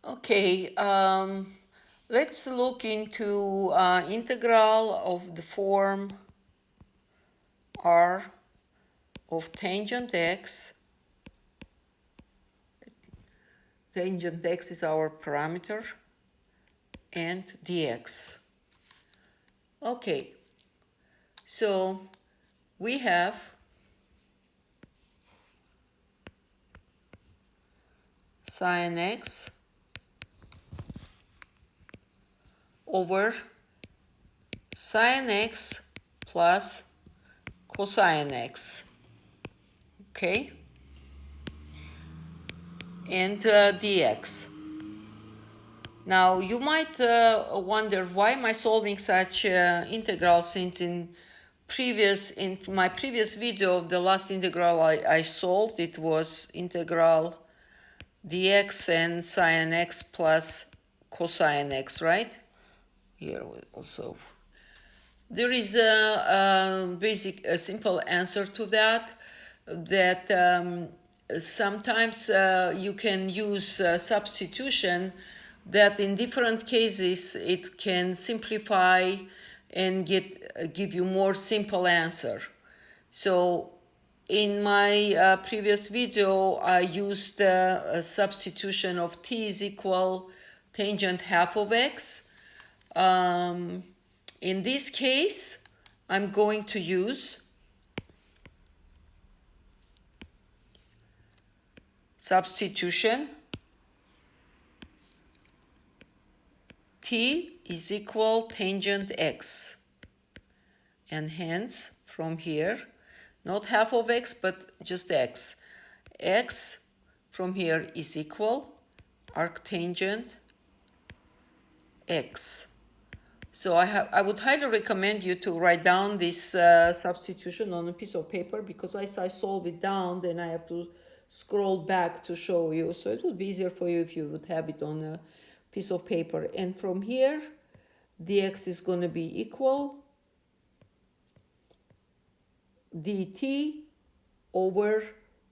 Okay, let's look into integral of the form r of tangent x. Tangent x is our parameter, and dx. Okay, so we have sine x over sine x plus cosine x, okay, and dx. Now you might wonder, why am I solving such integral, since in my previous video, the last integral I solved, it was integral dx and sine x plus cosine x, right? Here also there is a simple answer to that, sometimes you can use substitution, that in different cases it can simplify and give you more simple answer. So in my previous video, I used a substitution of t is equal tangent half of x. In this case, I'm going to use substitution. T is equal tangent x. And hence, from here, not half of x, but just x. X from here is equal arctangent x. So I would highly recommend you to write down this substitution on a piece of paper, because as I solve it down, then I have to scroll back to show you. So it would be easier for you if you would have it on a piece of paper. And from here, dx is going to be equal dt over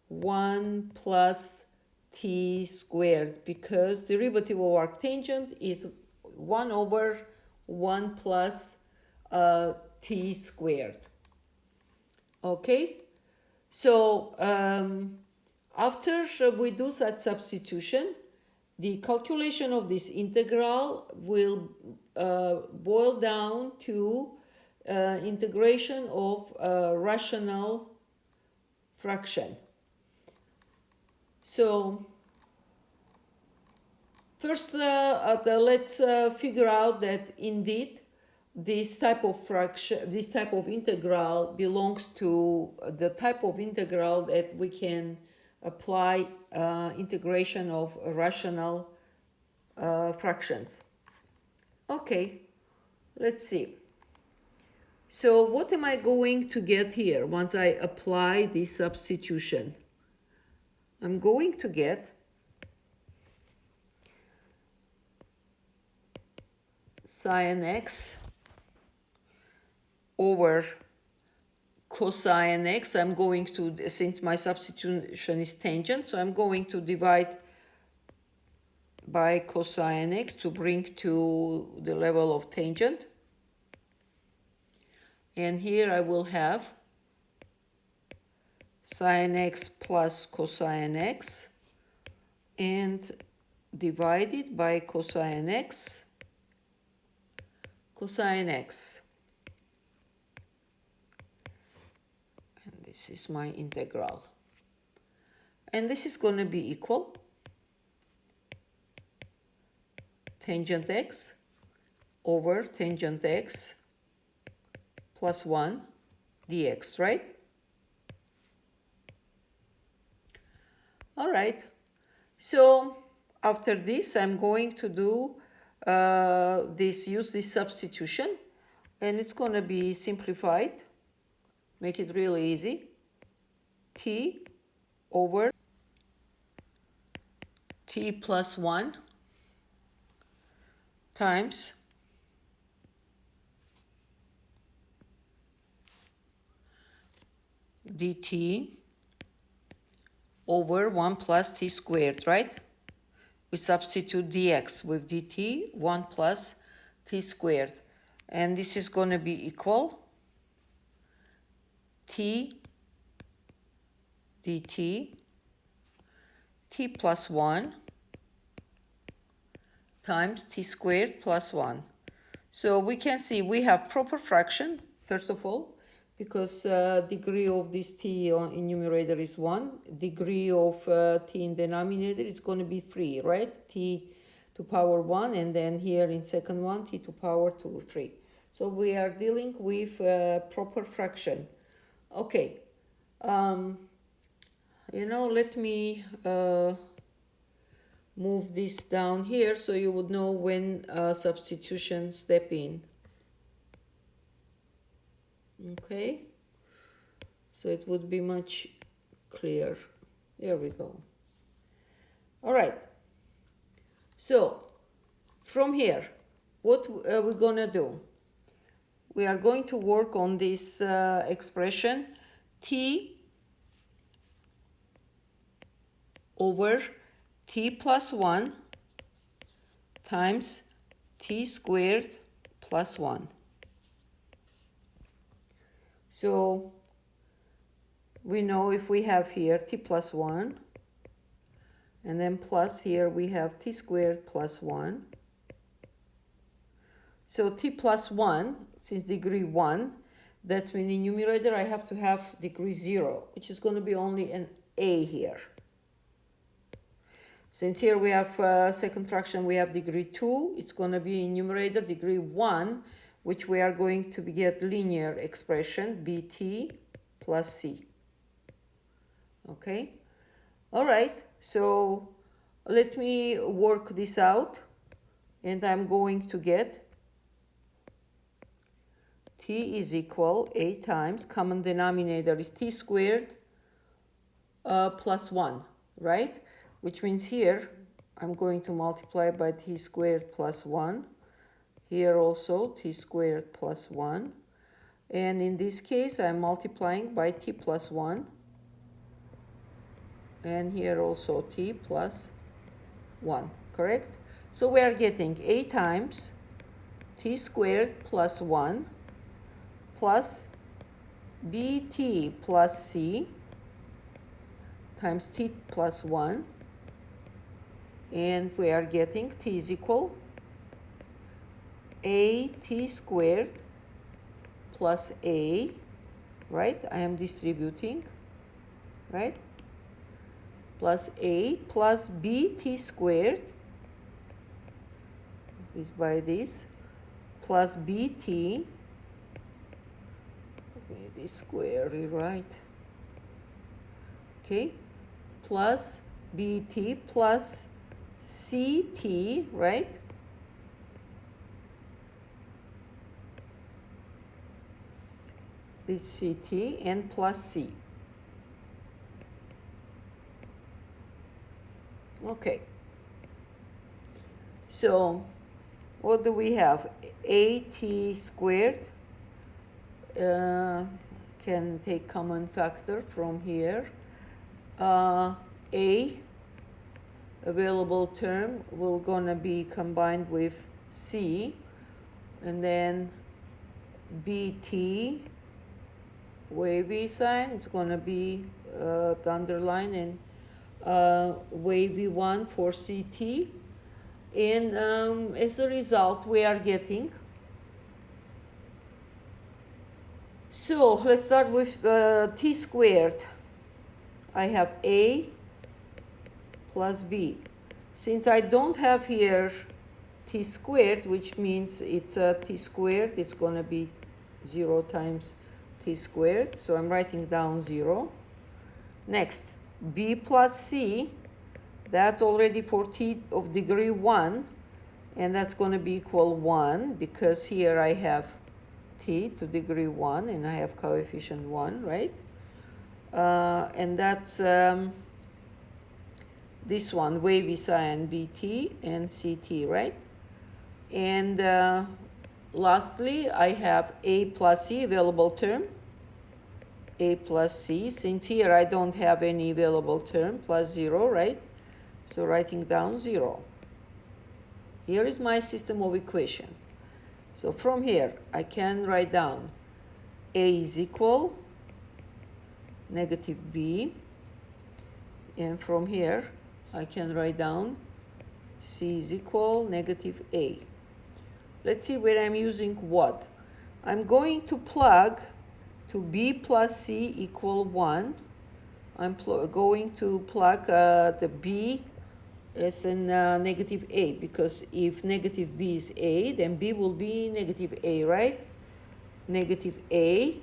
1 plus t squared, because derivative of arctangent is 1 over 1 plus t squared. Okay, so after we do such substitution, the calculation of this integral will boil down to integration of rational fraction. So first, let's figure out that indeed this type of fraction, this type of integral belongs to the type of integral that we can apply integration of rational fractions. Okay, let's see. So what am I going to get here once I apply this substitution? I'm going to get sine x over cosine x. I'm going to, since my substitution is tangent, so I'm going to divide by cosine x to bring to the level of tangent. And here I will have sine x plus cosine x, and divided by cosine x, cosine x. And this is my integral. And this is going to be equal tangent x over tangent x plus 1 dx, right? All right. So after this, I'm going to do use this substitution, and it's going to be simplified. Make it really easy. T over t plus 1 times dt over 1 plus t squared, right? we substitute dx with dt, 1 plus t squared. And this is going to be equal t dt, t plus 1 times t squared plus 1. So we can see we have proper fraction, first of all, because degree of this t in numerator is 1. Degree of t in denominator is going to be 3, right? T to power 1, and then here in second one, t to power 2, 3. So we are dealing with proper fraction. Okay. Let me move this down here so you would know when substitution step in. Okay, so it would be much clearer. There we go. All right, so from here, what we're gonna do, we are going to work on this expression t over t plus 1 times t squared plus 1. So we know if we have here t plus 1, and then plus here we have t squared plus 1. So t plus 1, since degree 1, that's when in numerator I have to have degree 0, which is going to be only an a here. Since here we have second fraction, we have degree 2, it's going to be in numerator degree 1, which we are going to get linear expression, bt plus c. Okay? All right, so let me work this out, and I'm going to get t is equal a times, common denominator is t squared plus 1, right? Which means here I'm going to multiply by t squared plus 1. Here also t squared plus 1. And in this case I'm multiplying by t plus 1. And here also t plus 1, correct? So we are getting a times t squared plus 1 plus bt plus c times t plus 1. And we are getting t is equal a t squared plus a, right? I am distributing, right? Plus a plus b t squared is by this plus bt, okay, this square rewrite, okay, plus bt plus ct, right? This ct and plus c. Okay. So what do we have? At squared can take common factor from here. A available term will gonna be combined with c, and then bt wavy sign, it's gonna be the underline, and wavy one for ct, and as a result we are getting, so let's start with t squared. I have a plus b. Since I don't have here t squared, which means it's t squared, it's going to be 0 times t squared, so I'm writing down 0. Next, b plus c, that's already for t of degree 1, and that's going to be equal 1, because here I have t to degree 1, and I have coefficient 1, right? And that's this one, wavy sign bt and ct, right? And lastly, I have a plus c available term, a plus c. Since here I don't have any available term, plus 0, right? So writing down 0. Here is my system of equation. So from here, I can write down a is equal negative b, and from here, I can write down c is equal negative a. Let's see where I'm using what. I'm going to plug to b plus c equal 1. I'm going to plug the b as in negative a, because if negative b is a, then b will be negative a, right? Negative a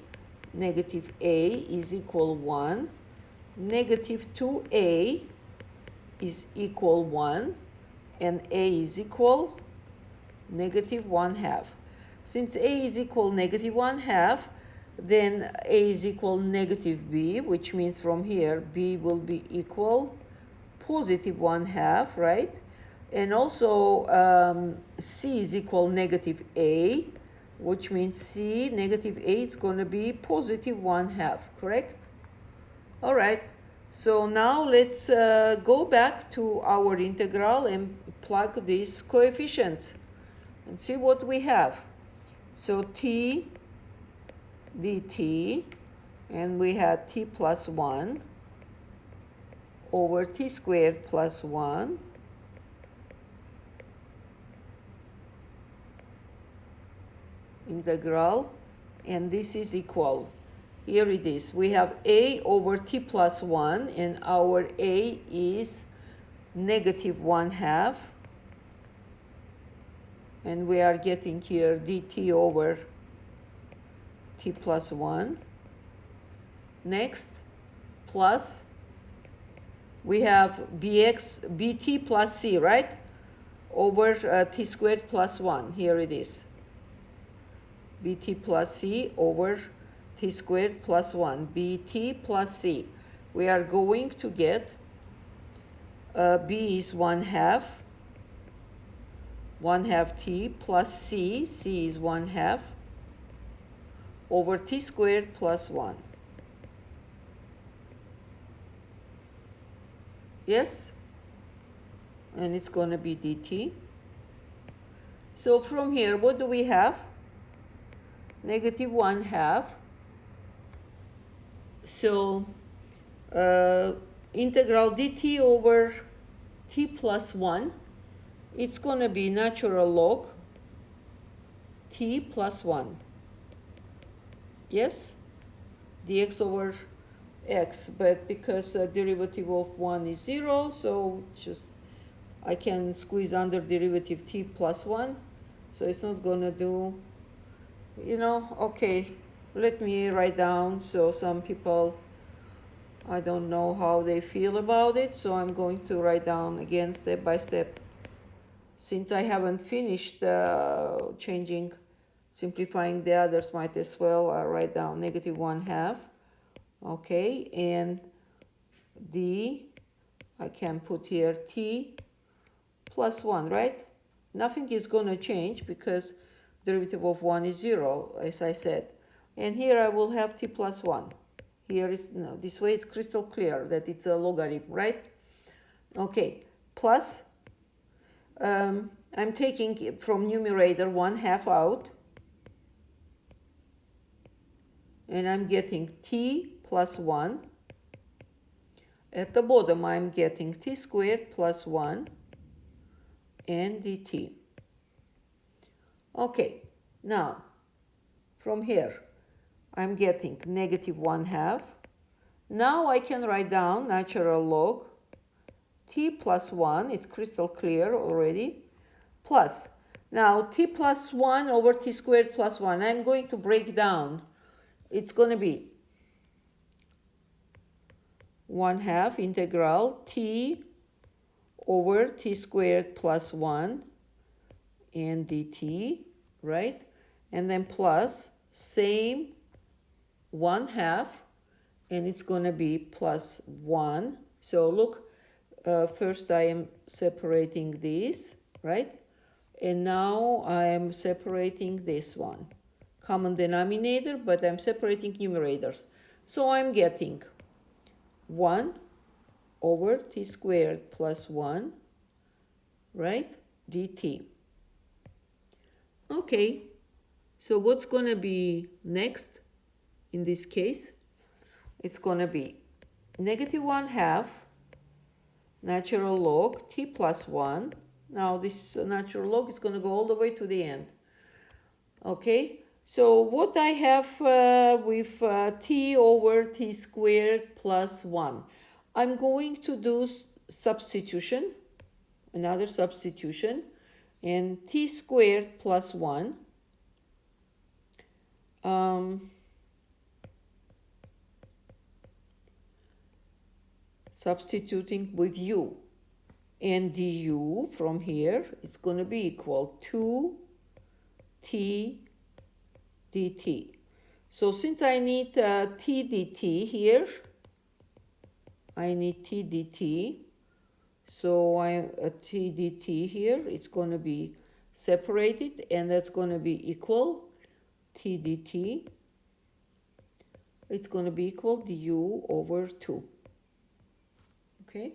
is equal 1. Negative 2a is equal 1, and a is equal negative 1/2. Since a is equal negative 1/2, then a is equal negative b, which means from here b will be equal positive 1/2, right? And also c is equal negative a, which means c, negative a, is going to be positive 1/2, correct? All right, so now let's go back to our integral and plug these coefficients and see what we have. So t dt, and we had t plus 1 over t squared plus 1 integral, and this is equal. Here it is. We have a over t plus 1, and our a is negative 1/2. And we are getting here dt over t plus 1. Next, plus, we have bt plus c, right? Over t squared plus 1. Here it is. bt plus c over t squared plus 1. bt plus c. We are going to get b is 1/2. 1/2 t plus c. c is 1/2 over t squared plus 1. Yes? And it's going to be dt. So from here, what do we have? Negative 1/2. So integral dt over t plus 1, it's going to be natural log t plus 1. Yes? dx over x, but because derivative of 1 is 0, so just I can squeeze under derivative t plus 1, so it's not going to do, okay, let me write down. So some people, I don't know how they feel about it, so I'm going to write down again step by step. Since I haven't finished simplifying the others, might as well write down negative 1/2. Okay, and d, I can put here t plus 1, right? Nothing is going to change because derivative of 1 is 0, as I said. And here I will have t plus 1. Here is, no, this way it's crystal clear that it's a logarithm, right? Okay, plus, I'm taking from numerator 1/2 out, and I'm getting t plus 1. At the bottom, I'm getting t squared plus 1 and dt. Okay, now, from here, I'm getting negative 1/2. Now I can write down natural log t plus 1, it's crystal clear already, plus, now t plus 1 over t squared plus 1, I'm going to break down. It's going to be 1/2 integral t over t squared plus 1 and dt, right? And then plus same 1/2, and it's going to be plus 1. So look, first I am separating this, right? And now I am separating this one. Common denominator, but I'm separating numerators. So I'm getting 1 over t squared plus 1, right, dt. Okay, so what's going to be next in this case? It's going to be negative 1/2 natural log t plus 1. Now this natural log is going to go all the way to the end. Okay, so what I have with t over t squared plus 1, I'm going to do substitution, another substitution, and t squared plus 1 substituting with u, and du from here it's going to be equal to t dt. So since I need t dt here, I need t dt, so t dt here, it's going to be separated, and that's going to be equal t dt, it's going to be equal du over 2. Okay,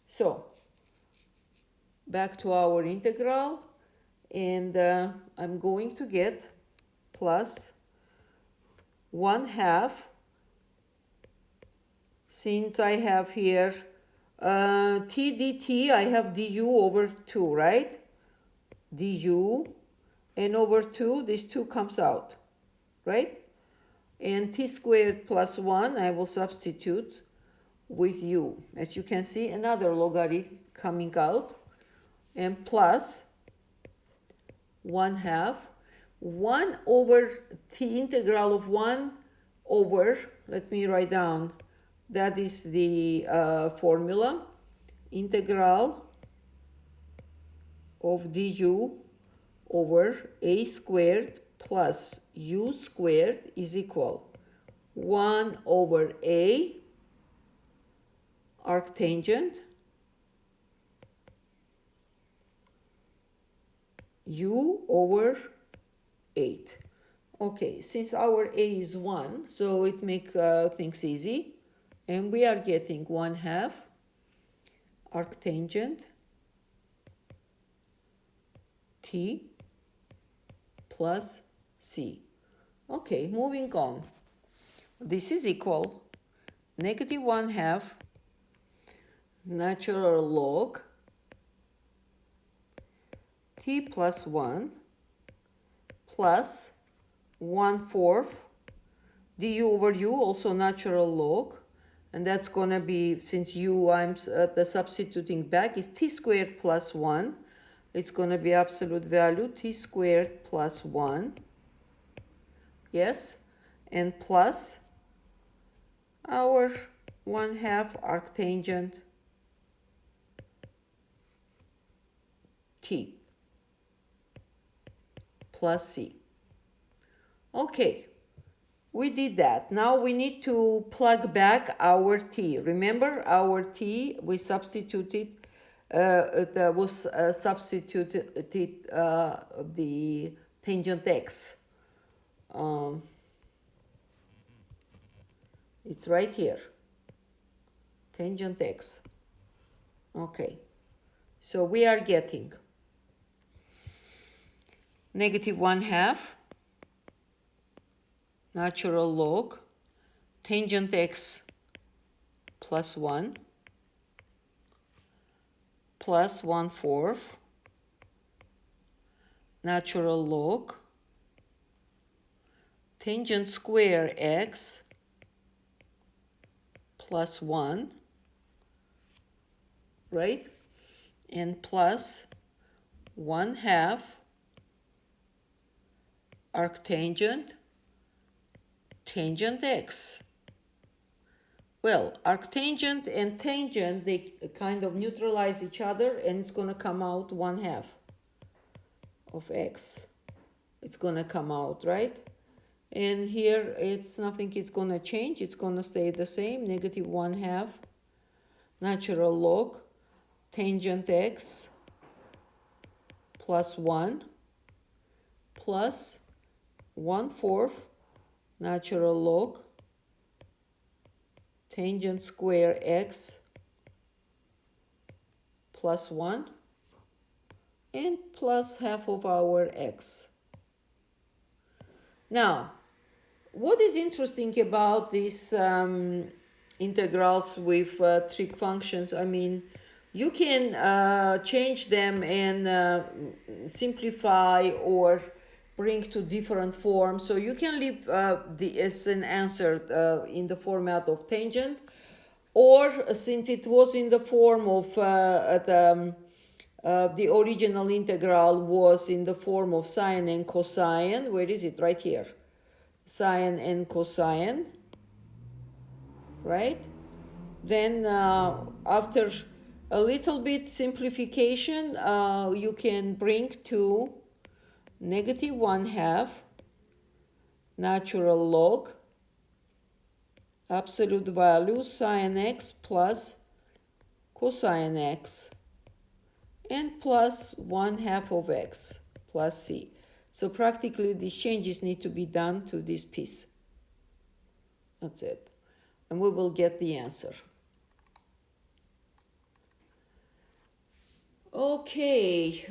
so back to our integral, and I'm going to get plus 1/2, since I have here t dt, I have du over 2, right? Du, and over 2, this 2 comes out, right? And t squared plus 1, I will substitute with u. As you can see, another logarithm coming out, and plus 1/2, 1 over t integral of 1 over, let me write down, that is the formula, integral of du over a squared plus u squared is equal 1 over a arctangent u over 8. Okay, since our a is 1, so it makes things easy, and we are getting 1/2 arctangent t plus c. Okay, moving on. This is equal negative 1/2 natural log t plus 1 plus 1/4 du over u, also natural log, and that's going to be, since u I'm the substituting back, is t squared plus 1. It's going to be absolute value t squared plus 1, yes, and plus our 1/2 arctangent t plus c. Okay, we did that. Now we need to plug back our t. Remember, our t, we substituted, substituted the tangent x. It's right here, tangent x. Okay, so we are getting negative 1/2 natural log tangent x plus 1 plus 1/4 natural log tangent square x plus 1, right? And plus 1/2 arctangent tangent x. Well, arctangent and tangent, they kind of neutralize each other, and it's going to come out 1/2 of x. It's going to come out, right? And here it's nothing, it's going to change. It's going to stay the same, negative 1/2 natural log tangent x plus 1 plus 1/4 natural log tangent square x plus 1 and plus half of our x. Now, what is interesting about these integrals with trig functions? I mean, you can change them and simplify or bring to different forms. So you can leave as an answer in the format of tangent, or since it was in the form of the original integral was in the form of sine and cosine. Where is it? Right here. Sine and cosine, right? Then after a little bit simplification, you can bring to negative 1/2 natural log absolute value sine x plus cosine x and plus 1/2 of x plus c. So practically these changes need to be done to this piece. That's it. And we will get the answer. Okay.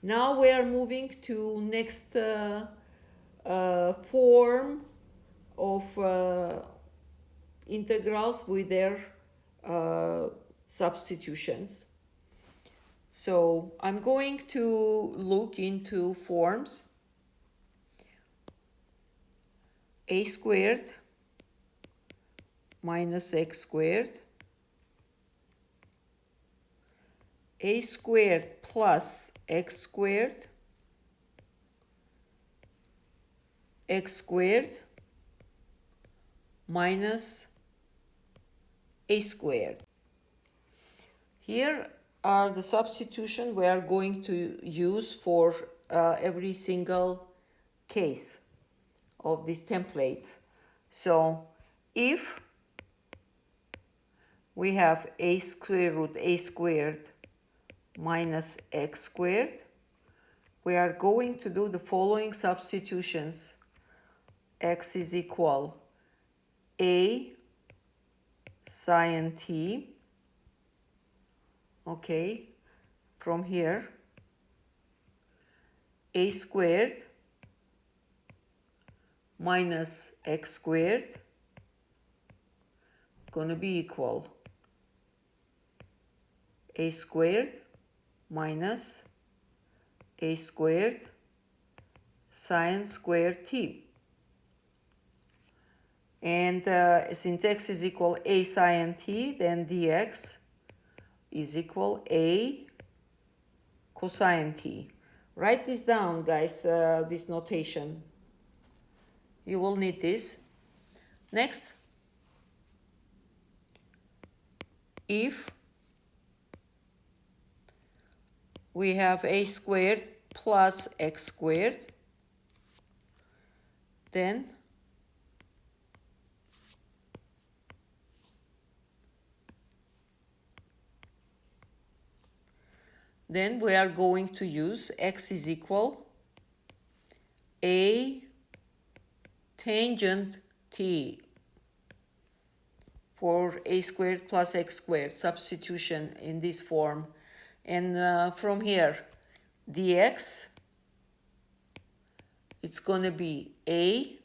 Now we are moving to next form of integrals with their substitutions. So I'm going to look into forms a squared minus x squared, a squared plus x squared, x squared minus a squared. Here are the substitution we are going to use for every single case of these templates. So if we have a square root a squared minus x squared, we are going to do the following substitutions. X is equal a sine t. Okay, from here, a squared minus x squared gonna be equal a squared minus a squared sine squared t. And since x is equal a sine t, then dx is equal a cosine t. Write this down, guys, this notation. You will need this. Next, if we have a squared plus x squared, then we are going to use x is equal a tangent t for a squared plus x squared, substitution in this form. And from here, dx, it's going to be a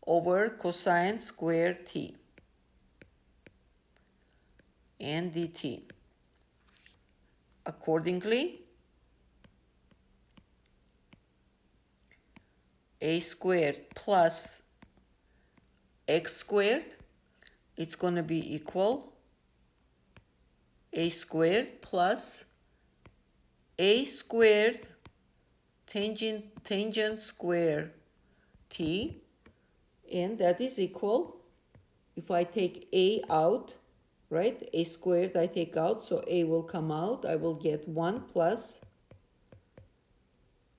over cosine squared t and dt. Accordingly, a squared plus x squared, it's going to be equal a squared plus a squared tangent square t, and that is equal, if I take a out, right, a squared I take out, so a will come out, I will get 1 plus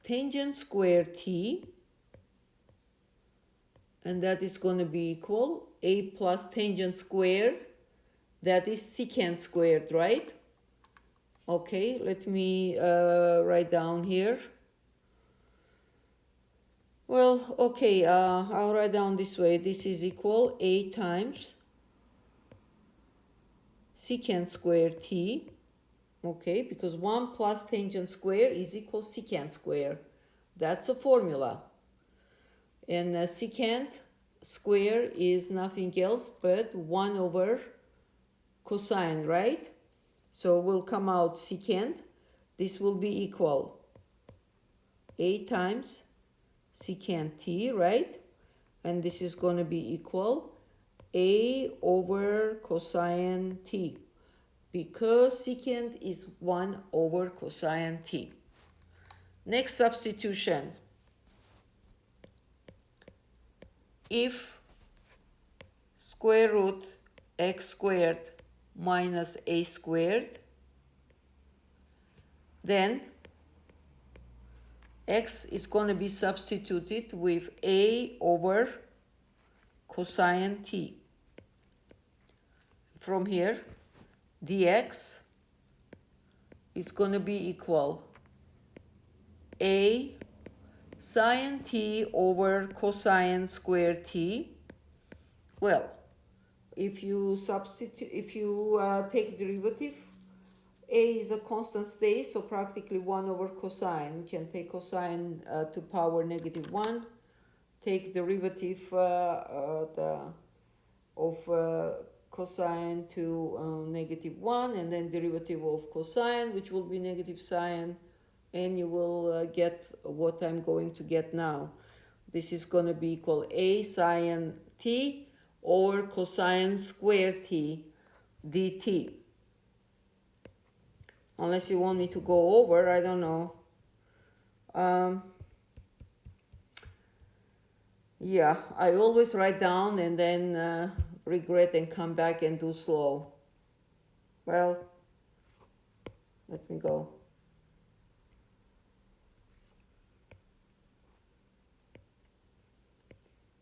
tangent square t, and that is going to be equal a plus tangent square, that is secant squared, right? Okay, let me write down here. Well, okay, I'll write down this way. This is equal a times secant square t, okay, because 1 plus tangent square is equal secant square. That's a formula. And secant square is nothing else but 1 over cosine, right? So will come out secant. This will be equal a times secant t, right? And this is going to be equal a over cosine t, because secant is 1 over cosine t. Next substitution. If square root x squared minus a squared, then x is going to be substituted with a over cosine t. From here, dx is going to be equal a sine t over cosine square t. Well, if you take derivative, a is a constant state, so practically 1 over cosine. You can take cosine to power negative 1, take derivative of cosine to negative 1, and then derivative of cosine, which will be negative sine, and you will get what I'm going to get now. This is going to be equal a sine t over cosine square t dt. Unless you want me to go over, I don't know. Yeah, I always write down and then regret and come back and do slow. Well, let me go.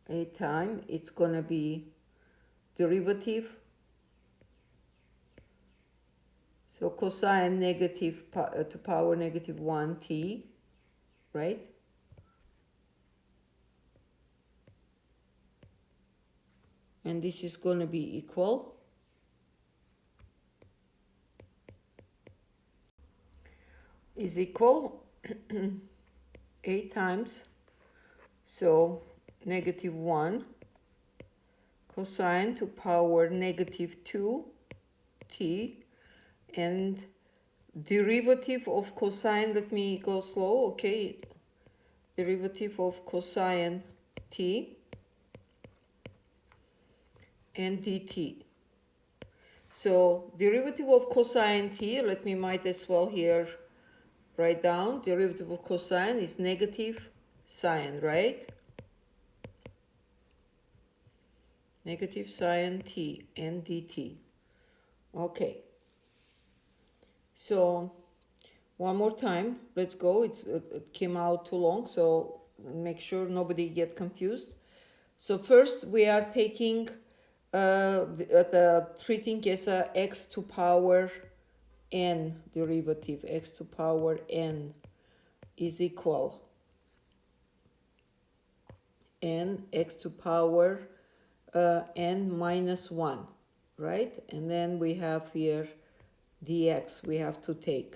A time, it's going to be derivative. So cosine negative to power negative 1 t, right? And this is going to be equal a times, so negative 1 cosine to power negative 2 t, and derivative of cosine, let me go slow, okay, derivative of cosine t and dt. So derivative of cosine t, let me might as well here write down, derivative of cosine is negative sine, right? Negative sine t and dt. Okay. So one more time, let's go. It came out too long, so make sure nobody get confused. So first we are taking treating as a x to power n derivative. X to power n is equal n x to power n minus 1, right? And then we have here dx we have to take.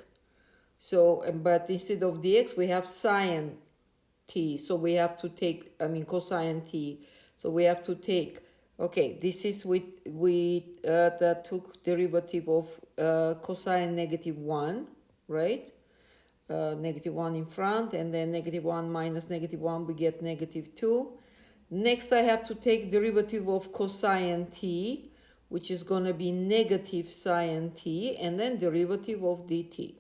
So, but instead of dx, we have sine t. So we have to take, cosine t. So we have to take, okay, this is we took derivative of cosine negative 1, right? Negative 1 in front, and then negative 1 minus negative 1, we get negative 2. Next, I have to take derivative of cosine t, which is going to be negative sine t, and then derivative of dt,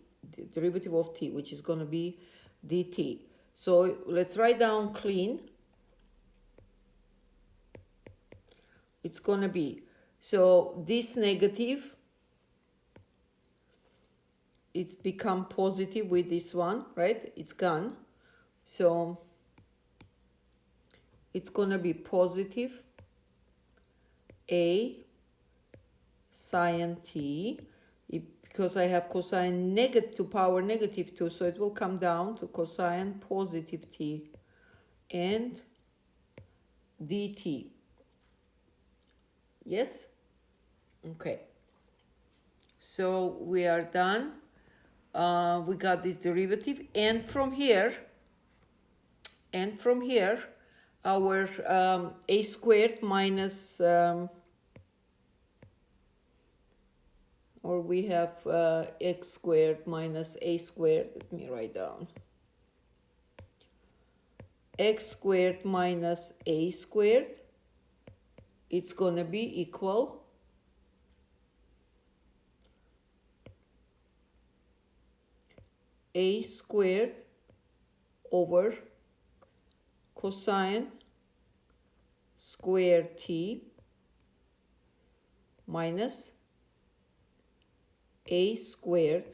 derivative of t, which is going to be dt. So let's write down clean. It's going to be, so this negative, it's become positive with this one, right? It's gone. So it's going to be positive a sine t, because I have cosine negative to power negative 2, so it will come down to cosine positive t and dt. Yes? Okay. So we are done. We got this derivative, and from here, our a squared minus, or we have x squared minus a squared. Let me write down. X squared minus a squared, it's going to be equal a squared over cosine square t minus a squared,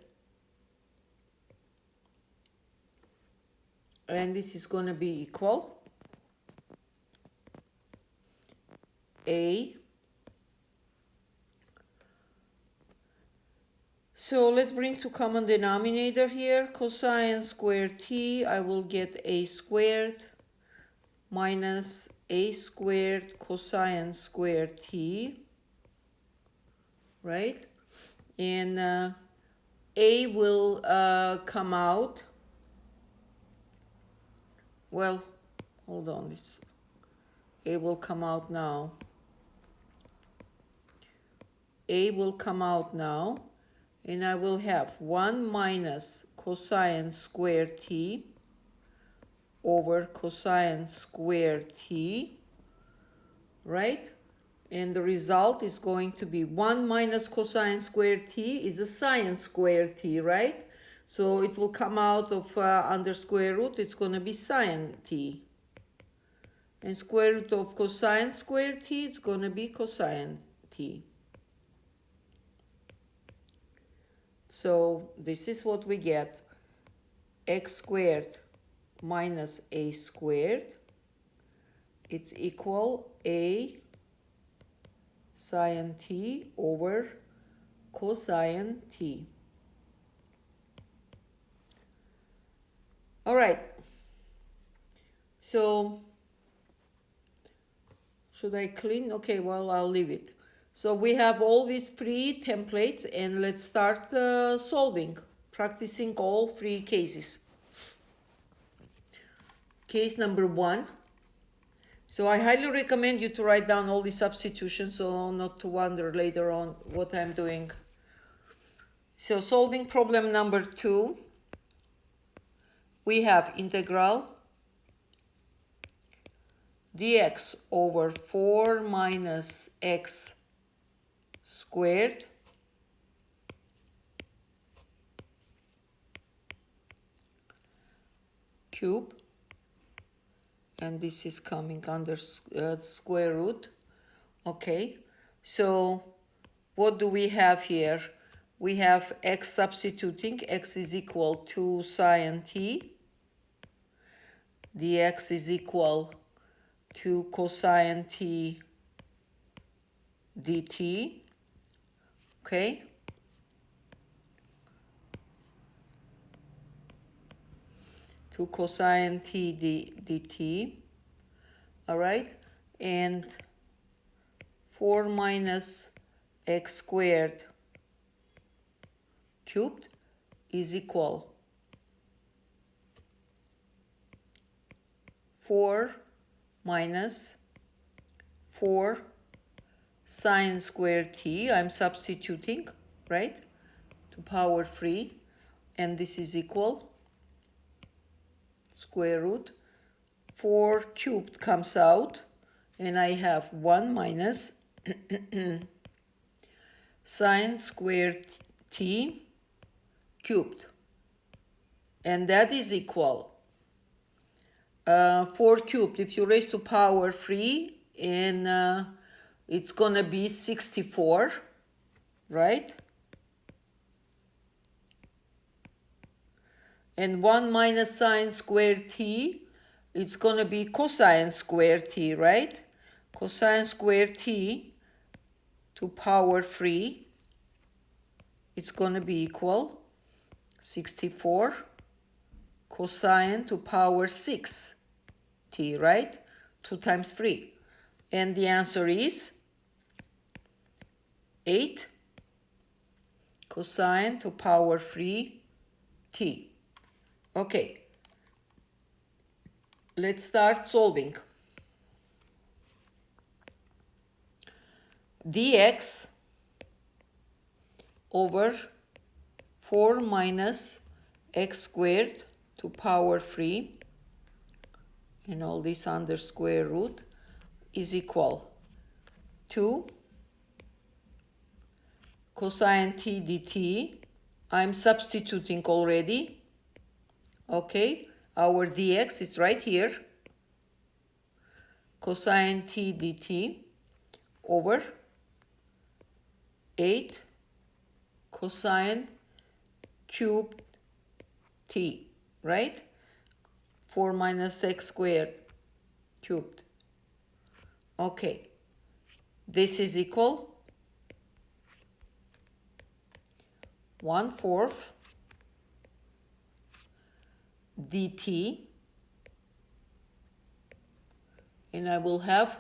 and this is going to be equal a. So let's bring to common denominator here, cosine square t, I will get a squared minus a squared cosine square t, right? And a will come out, well, hold on, this a will come out now. A will come out now, and I will have 1 minus cosine square t over cosine square t, right? And the result is going to be 1 minus cosine square t is a sine square t, right? So it will come out of under square root, it's going to be sine t. And square root of cosine square t, it's going to be cosine t. So this is what we get. X squared minus a squared, it's equal a sine t over cosine t. All right. So should I clean? Okay, well, I'll leave it. So we have all these free templates, and let's start solving, practicing all three cases. Case number 1. So I highly recommend you to write down all the substitutions so not to wonder later on what I'm doing. So solving problem number 2, we have integral dx over 4 minus x squared cube, and this is coming under square root. Okay, so what do we have here? We have x substituting. X is equal to sine t. Dx is equal to cosine t dt. Okay. To cosine t dt. All right. And 4 minus x squared cubed is equal 4 minus 4 sine squared t. I'm substituting, right, to power 3, and this is equal square root 4 cubed comes out, and I have 1 minus sine squared t cubed, and that is equal 4 cubed. If you raise to power 3, and it's gonna be 64, right? And 1 minus sine squared t, it's gonna be cosine squared t, right? Cosine squared t to power 3, it's gonna be equal 64 cosine to power 6 t, right? 2 times 3. And the answer is 8 cosine to power 3 t. Okay, let's start solving. Dx over 4 minus x squared to power 3 and all this under square root is equal to cosine t dt. I'm substituting already. Okay, our dx is right here. Cosine t dt over 8 cosine cubed t, right? 4 minus x squared cubed. Okay, this is equal 1/4 dt, and I will have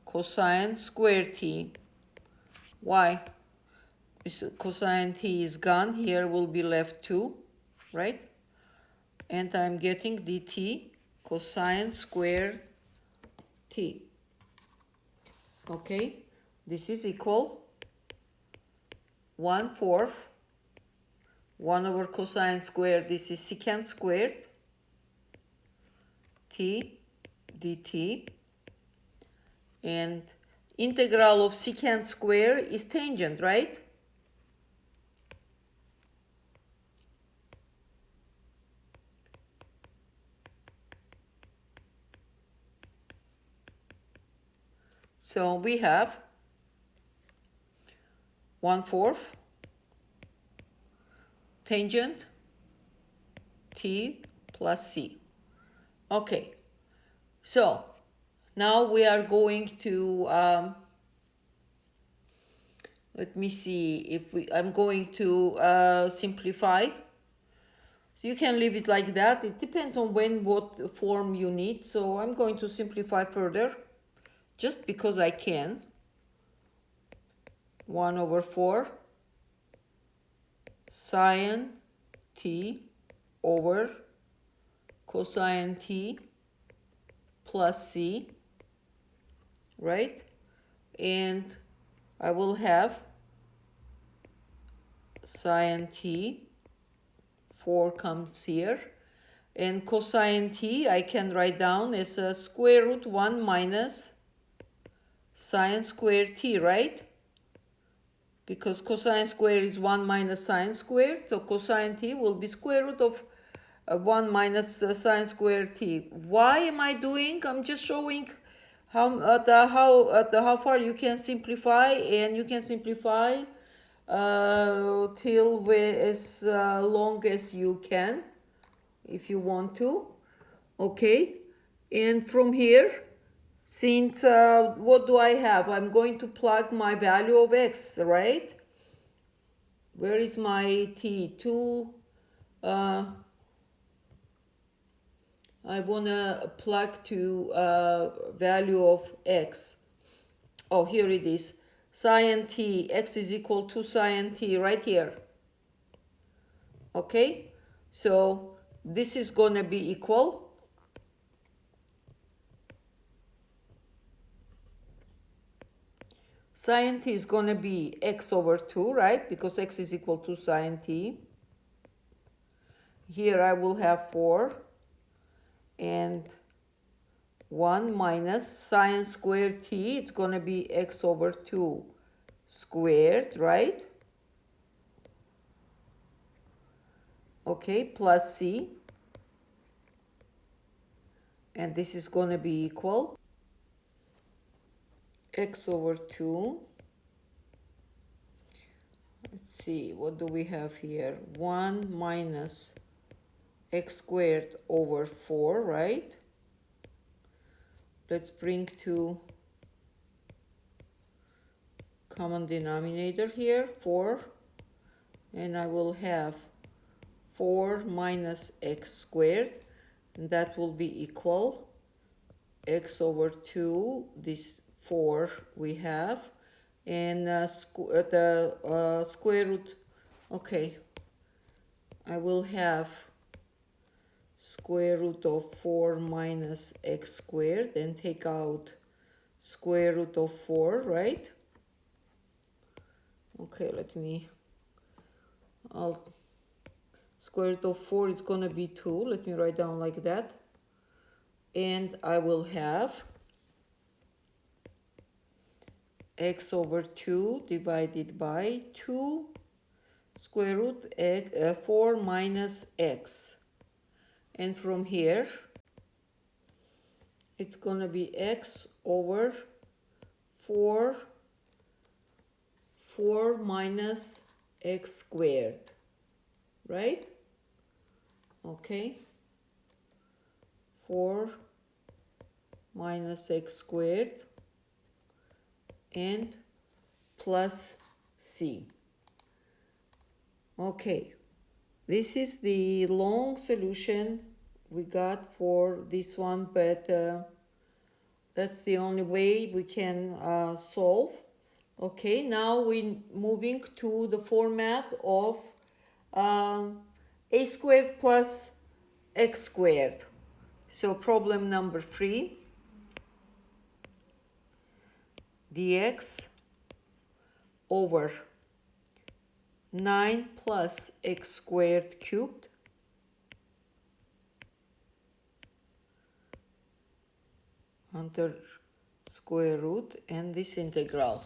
cosine square t. Why? Cosine t is gone, here will be left 2, right? And I'm getting dt cosine square t. Okay, this is equal 1/4 1 over cosine squared, this is secant squared t dt, and integral of secant square is tangent, right? So we have 1/4 tangent t plus c. Okay, so now we are going to let me see if I'm going to simplify. So you can leave it like that. It depends on what form you need. So I'm going to simplify further just because I can. 1/4 sine t over cosine t plus c, right? And I will have sine t, 4 comes here, and cosine t I can write down as a square root 1 minus sine square t, right? Because cosine square is 1 minus sine squared, so cosine t will be square root of 1 minus sine square t. Why am I doing? I'm just showing how far you can simplify, and you can simplify till as long as you can if you want to. Okay, and from here, since what do I have? I'm going to plug my value of x, right? Where is my t? 2. I want to plug to value of x. Oh, here it is. Sine t, x is equal to sine t right here. Okay, so this is going to be equal sine t is going to be x over 2, right? Because x is equal to sine t. Here I will have 4 and 1 minus sine squared t. It's going to be x over 2 squared, right? Okay, plus c. And this is going to be equal x over 2. Let's see, what do we have here? 1 minus x squared over 4, right? Let's bring to common denominator here, 4. And I will have 4 minus x squared. And that will be equal x over 2, this 4 we have, and the square root Okay, I will have square root of 4 minus x squared and take out square root of 4, right? Okay, I'll square root of 4 is gonna be 2. Let me write down like that. And I will have x over 2 divided by 2 square root 4 minus x. And from here, it's gonna be x over 4 minus x squared, right? Okay, 4 minus x squared and plus c. Okay, this is the long solution we got for this one, but that's the only way we can solve. Okay, now we're moving to the format of a squared plus x squared. So problem number 3, dx over 9 plus x squared cubed under square root and this integral.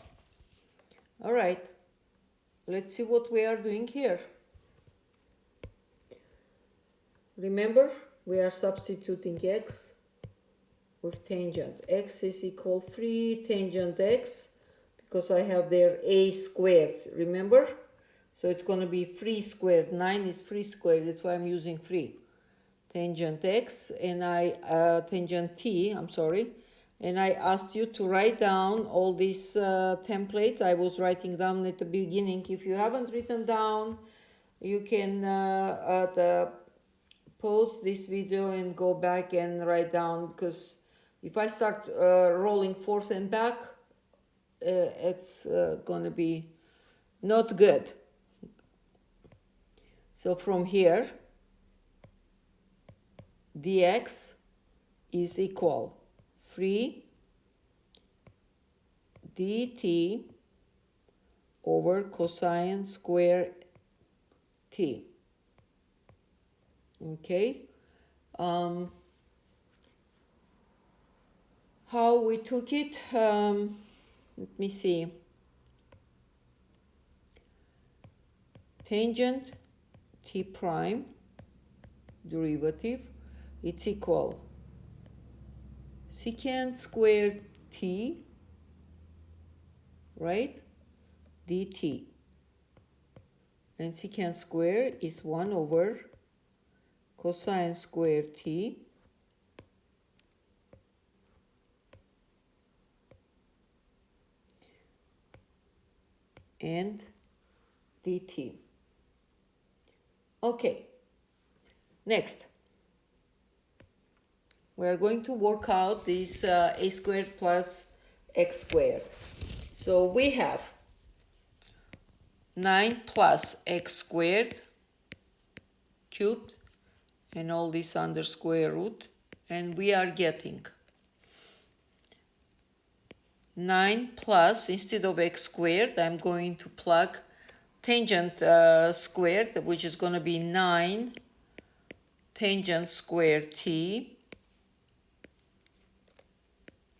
All right, let's see what we are doing here. Remember, we are substituting x with tangent. X is equal 3 tangent x because I have there a squared, remember? So it's going to be 3 squared. 9 is 3 squared, that's why I'm using 3. Tangent x and tangent t, I'm sorry. And I asked you to write down all these templates I was writing down at the beginning. If you haven't written down, you can pause this video and go back and write down, because if I start rolling forth and back, it's gonna be not good. So from here, dx is equal 3 dt over cosine square t. Okay, how we took it, let me see. Tangent t prime derivative, it's equal secant squared t, right, dt. And secant square is 1 over cosine squared t and dt. Okay, next we are going to work out this a squared plus x squared. So we have 9 plus x squared cubed and all this under square root, and we are getting 9 plus, instead of x squared, I'm going to plug tangent squared, which is going to be 9 tangent squared t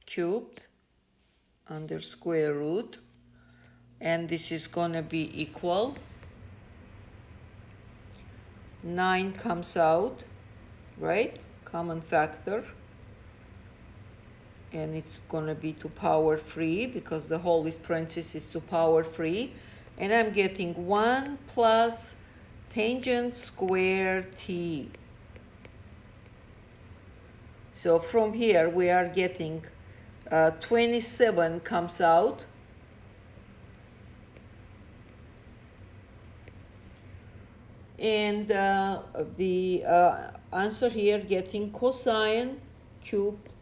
cubed under square root, and this is going to be equal, 9 comes out, right, common factor, and it's going to be to power 3 because the whole is parenthesis to power 3, and I'm getting 1 plus tangent square t. So from here we are getting 27 comes out, and the answer here getting cosine cubed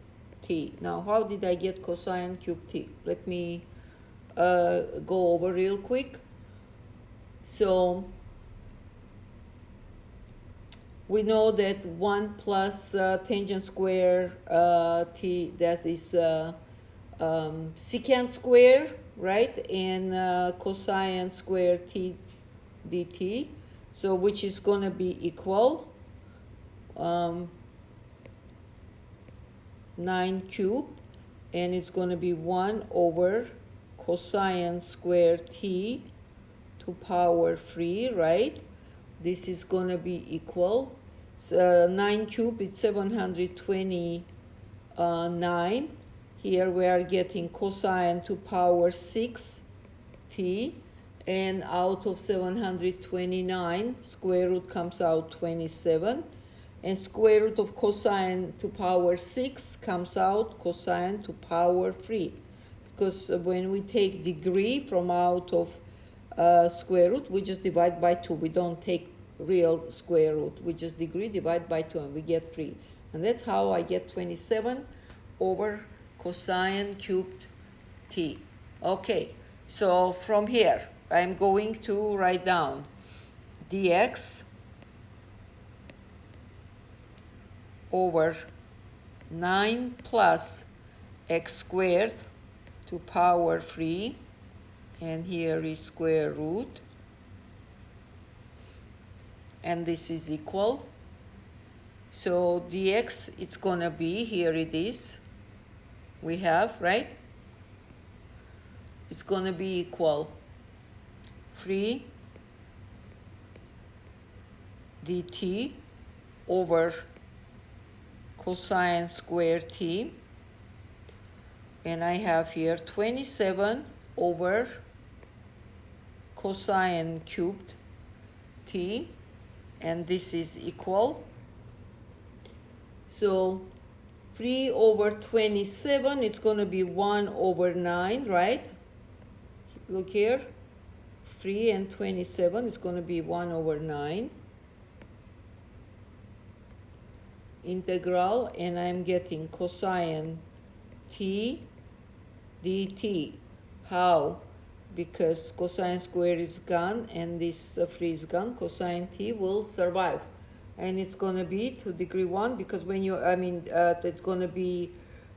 t. Now how did I get cosine cubed t? Let me go over real quick. So we know that 1 plus tangent square t, that is secant square, right? And cosine square t dt, so which is going to be equal 9 cubed, and it's going to be 1 over cosine square t to power 3, right? This is going to be equal 9 cubed, it's 729. Here we are getting cosine to power 6 t, and out of 729, square root comes out 27, and square root of cosine to power 6 comes out cosine to power 3, because when we take degree from out of square root, we just divide by 2. We don't take real square root, we just degree divide by 2, and we get 3. And that's how I get 27 over cosine cubed t. Okay, so from here I'm going to write down dx over 9 plus x squared to power 3, and here is square root, and this is equal. So dx, it's gonna be, here it is, we have, right? It's gonna be equal 3 dt over cosine square t, and I have here 27 over cosine cubed t, and this is equal. So 3 over 27, it's going to be 1 over 9, right? Look here, 3 and 27, it's going to be 1 over 9. Integral, and I'm getting cosine t dt. How? Because cosine square is gone and this 3 is gone, cosine t will survive. And it's going to be to degree 1, because when you, it's going to be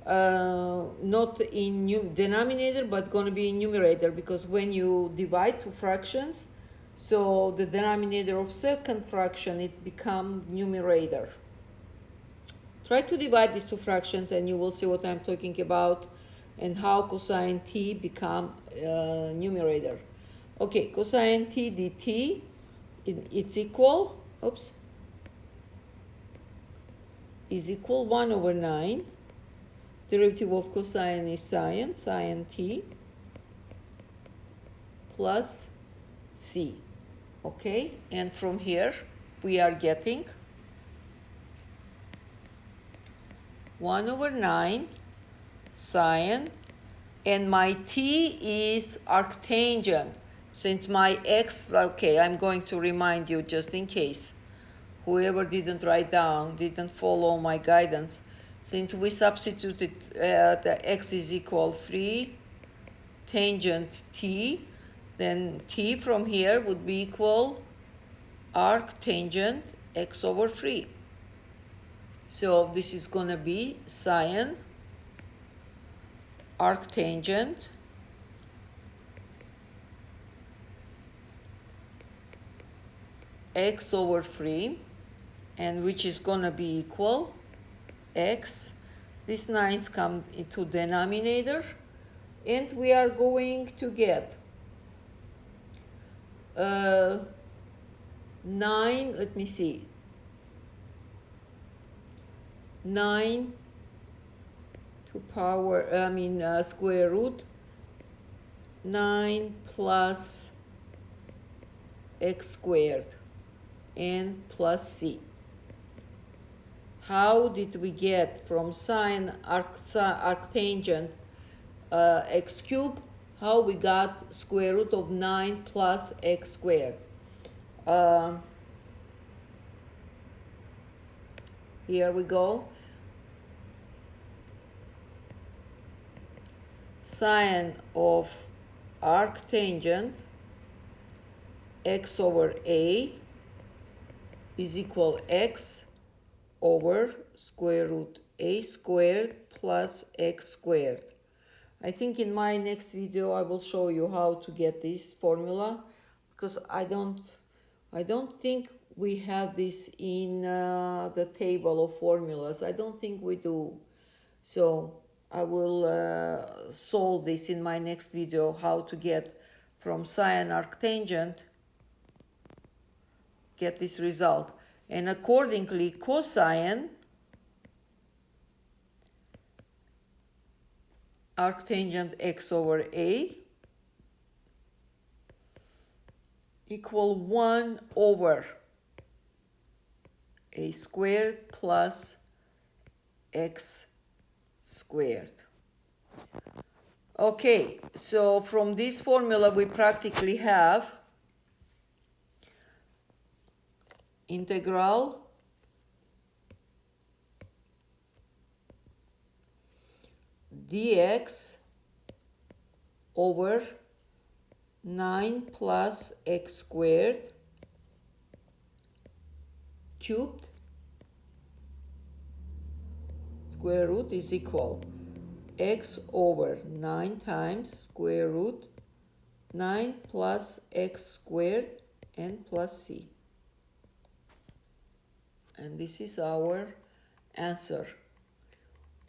not in denominator, but going to be in numerator, because when you divide two fractions, so the denominator of second fraction, it becomes numerator. Try to divide these two fractions and you will see what I'm talking about and how cosine t become numerator. Okay, cosine t dt, it's equal, is equal 1 over 9. Derivative of cosine is sine t plus c. Okay, and from here we are getting 1 over 9 sine, and my t is arctangent. Since my x, okay, I'm going to remind you just in case whoever didn't write down, didn't follow my guidance. Since we substituted the x is equal 3 tangent t, then t from here would be equal arctangent x over 3. So this is going to be sine arctangent x over 3, and which is going to be equal x. These 9's come into denominator, and we are going to get 9, let me see, 9 to power, square root 9 plus x squared and plus c. How did we get from sine arctangent x cubed, how we got square root of 9 plus x squared? Here we go. Sine of arctangent x over a is equal x over square root a squared plus x squared. I think in my next video I will show you how to get this formula, because I don't think we have this in the table of formulas. I don't think we do. So I will solve this in my next video, how to get from sine arctangent, get this result. And accordingly, cosine arctangent x over a equal 1 over a squared plus x squared. Okay, so from this formula we practically have integral dx over 9 plus x squared cubed square root is equal x over 9 times square root 9 plus x squared and plus c. And this is our answer.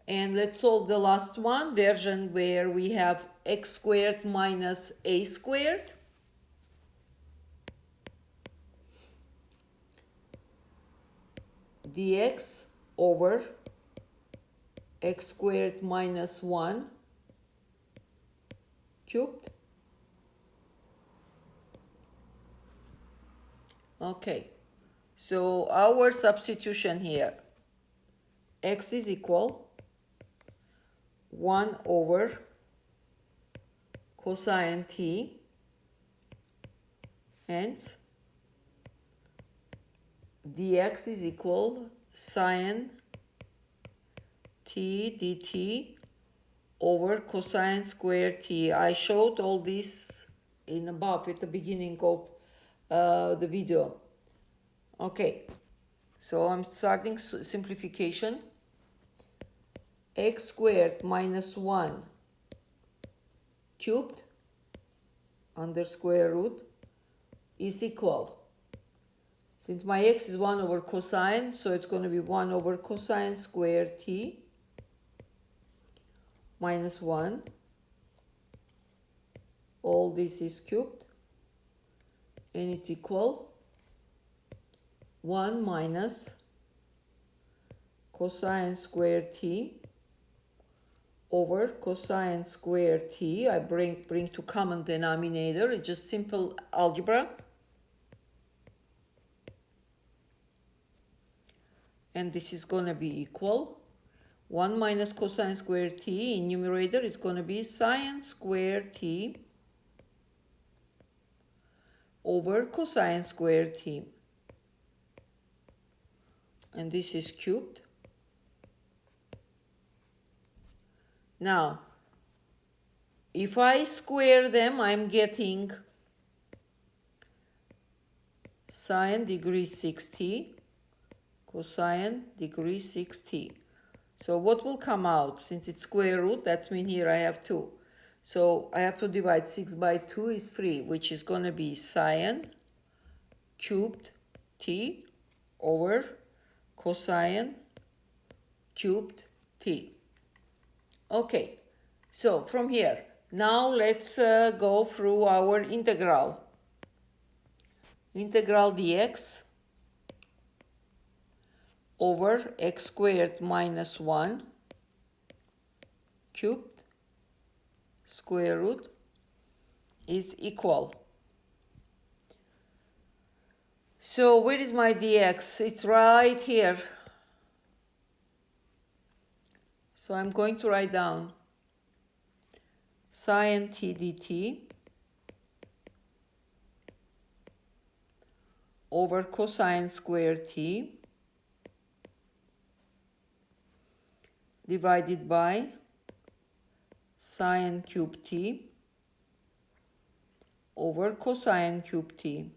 And let's solve the last one, version where we have x squared minus a squared. Dx over x squared minus 1 cubed. Okay, so our substitution here, x is equal 1 over cosine t, hence dx is equal sine t dt over cosine squared t. I showed all this in above at the beginning of the video. Okay, so I'm starting simplification. X squared minus 1 cubed under square root is equal, since my x is 1 over cosine, so it's going to be 1 over cosine squared t minus 1. All this is cubed, and it's equal 1 minus cosine squared t over cosine squared t. I bring to common denominator. It's just simple algebra. And this is going to be equal 1 minus cosine squared t. In numerator, it's going to be sine squared t over cosine squared t. And this is cubed. Now, if I square them, I'm getting sine degree 6t, cosine degree 6t. So what will come out? Since it's square root, that means here I have 2. So I have to divide 6 by 2 is 3, which is going to be sine cubed t over cosine cubed t. Okay, so from here, now let's go through our integral. Integral dx over x squared minus 1 cubed square root is equal. So where is my dx? It's right here. So I'm going to write down sine t dt over cosine squared t divided by sine cube t over cosine cube t.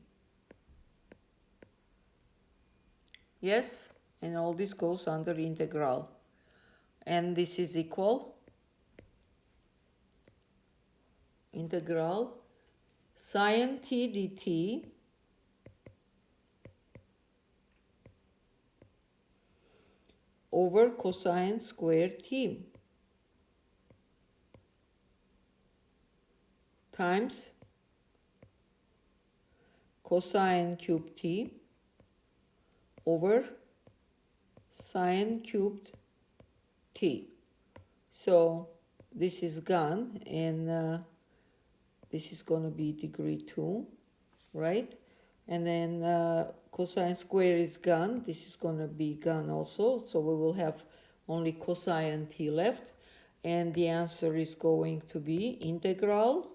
Yes, and all this goes under integral. And this is equal integral sine t dt over cosine squared t times cosine cubed t over sine cubed t. So this is gone, and this is going to be degree 2, right? And then cosine square is gone. This is going to be gone also. So we will have only cosine t left. And the answer is going to be integral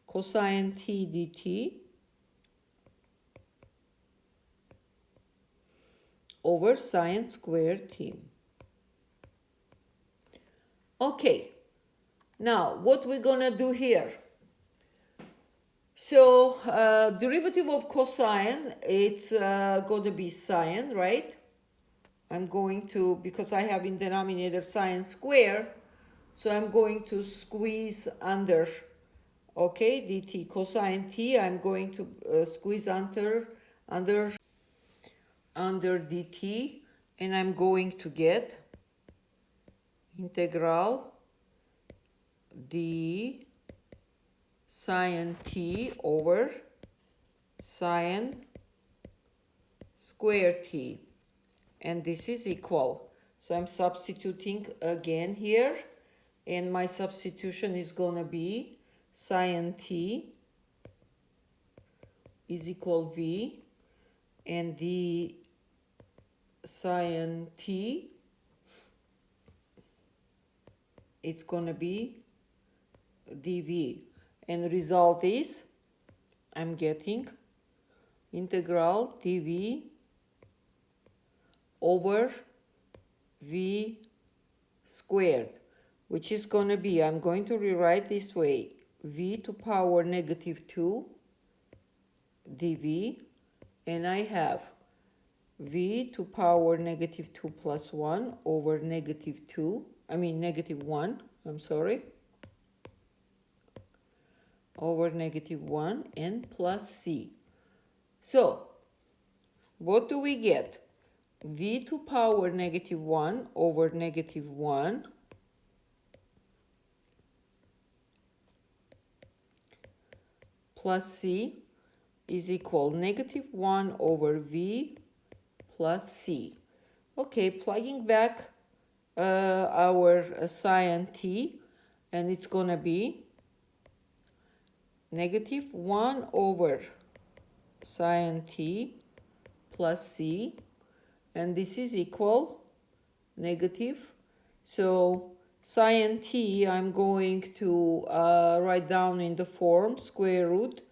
cosine t dt over sine squared t. Okay, now what we're gonna do here? So derivative of cosine, it's gonna be sine, right? I'm going to, because I have in denominator sine square, so I'm going to squeeze under, okay, dt cosine t, I'm going to squeeze under dt, and I'm going to get integral d sine t over sine square t, and this is equal. So I'm substituting again here, and my substitution is going to be sine t is equal v, and the sine t, it's going to be dv, and the result is I'm getting integral dv over v squared, which is going to be, I'm going to rewrite this way, v to power negative 2 dv, and I have v to power negative 2 plus 1 over negative 1, I'm sorry, over negative 1 and plus c. So what do we get? V to power negative 1 over negative 1 plus c is equal negative 1 over v plus c. Okay, plugging back our sine t, and it's going to be negative 1 over sine t plus c, and this is equal negative. So sine t, I'm going to write down in the form square root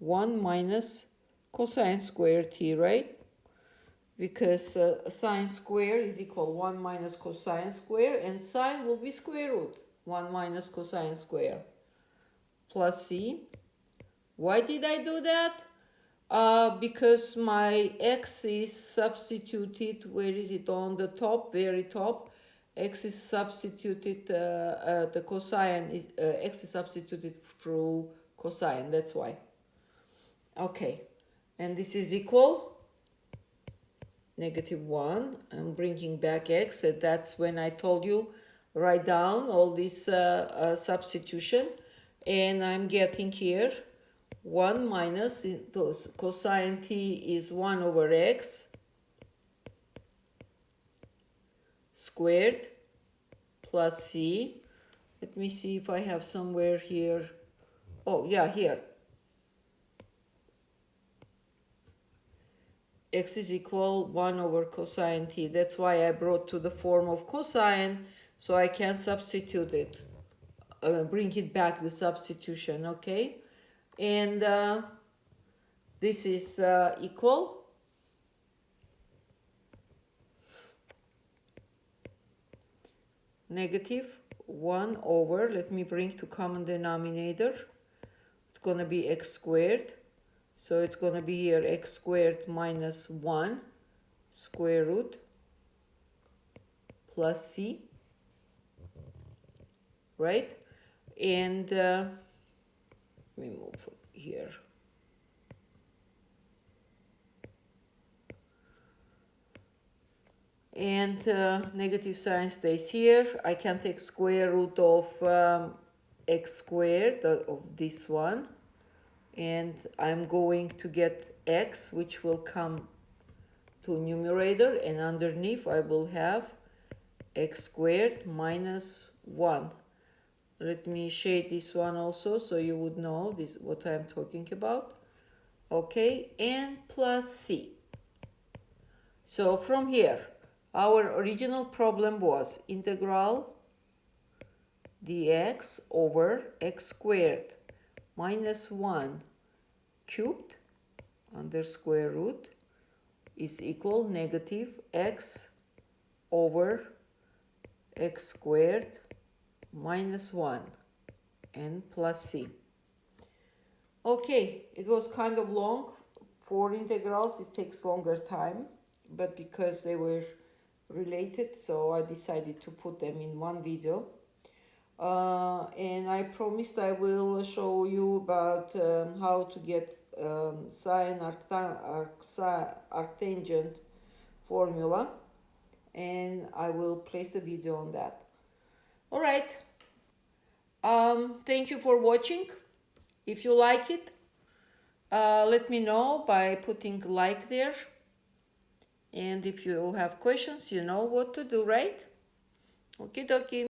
1 minus cosine square t, right? Because sine square is equal 1 minus cosine square, and sine will be square root 1 minus cosine square plus c. Why did I do that? Because my x is substituted, where is it, on the top, very top, x is substituted, the cosine is, x is substituted through cosine, that's why. Okay, and this is equal negative 1. I'm bringing back x, and that's when I told you write down all this substitution, and I'm getting here 1 minus cosine t is 1 over x squared plus c. Let me see if I have somewhere here. Oh yeah, here. X is equal 1 over cosine t. That's why I brought to the form of cosine, so I can substitute it, bring it back, the substitution, okay? And this is equal negative 1 over, let me bring to common denominator, it's going to be x squared. So it's going to be here x squared minus 1 square root plus c, right? And let me move here. And negative sign stays here. I can take square root of x squared of this one, and I'm going to get x, which will come to numerator, and underneath I will have x squared minus 1. Let me shade this one also so you would know this what I'm talking about. Okay, and plus c. So from here, our original problem was integral dx over x squared minus 1 cubed under square root is equal negative x over x squared minus 1 and plus c. Okay, it was kind of long. For integrals, it takes longer time, but because they were related, so I decided to put them in one video. And I promised I will show you about how to get sine arctangent formula, and I will place the video on that. All right. Thank you for watching. If you like it, let me know by putting like there. And if you have questions, you know what to do, right? Okie dokie.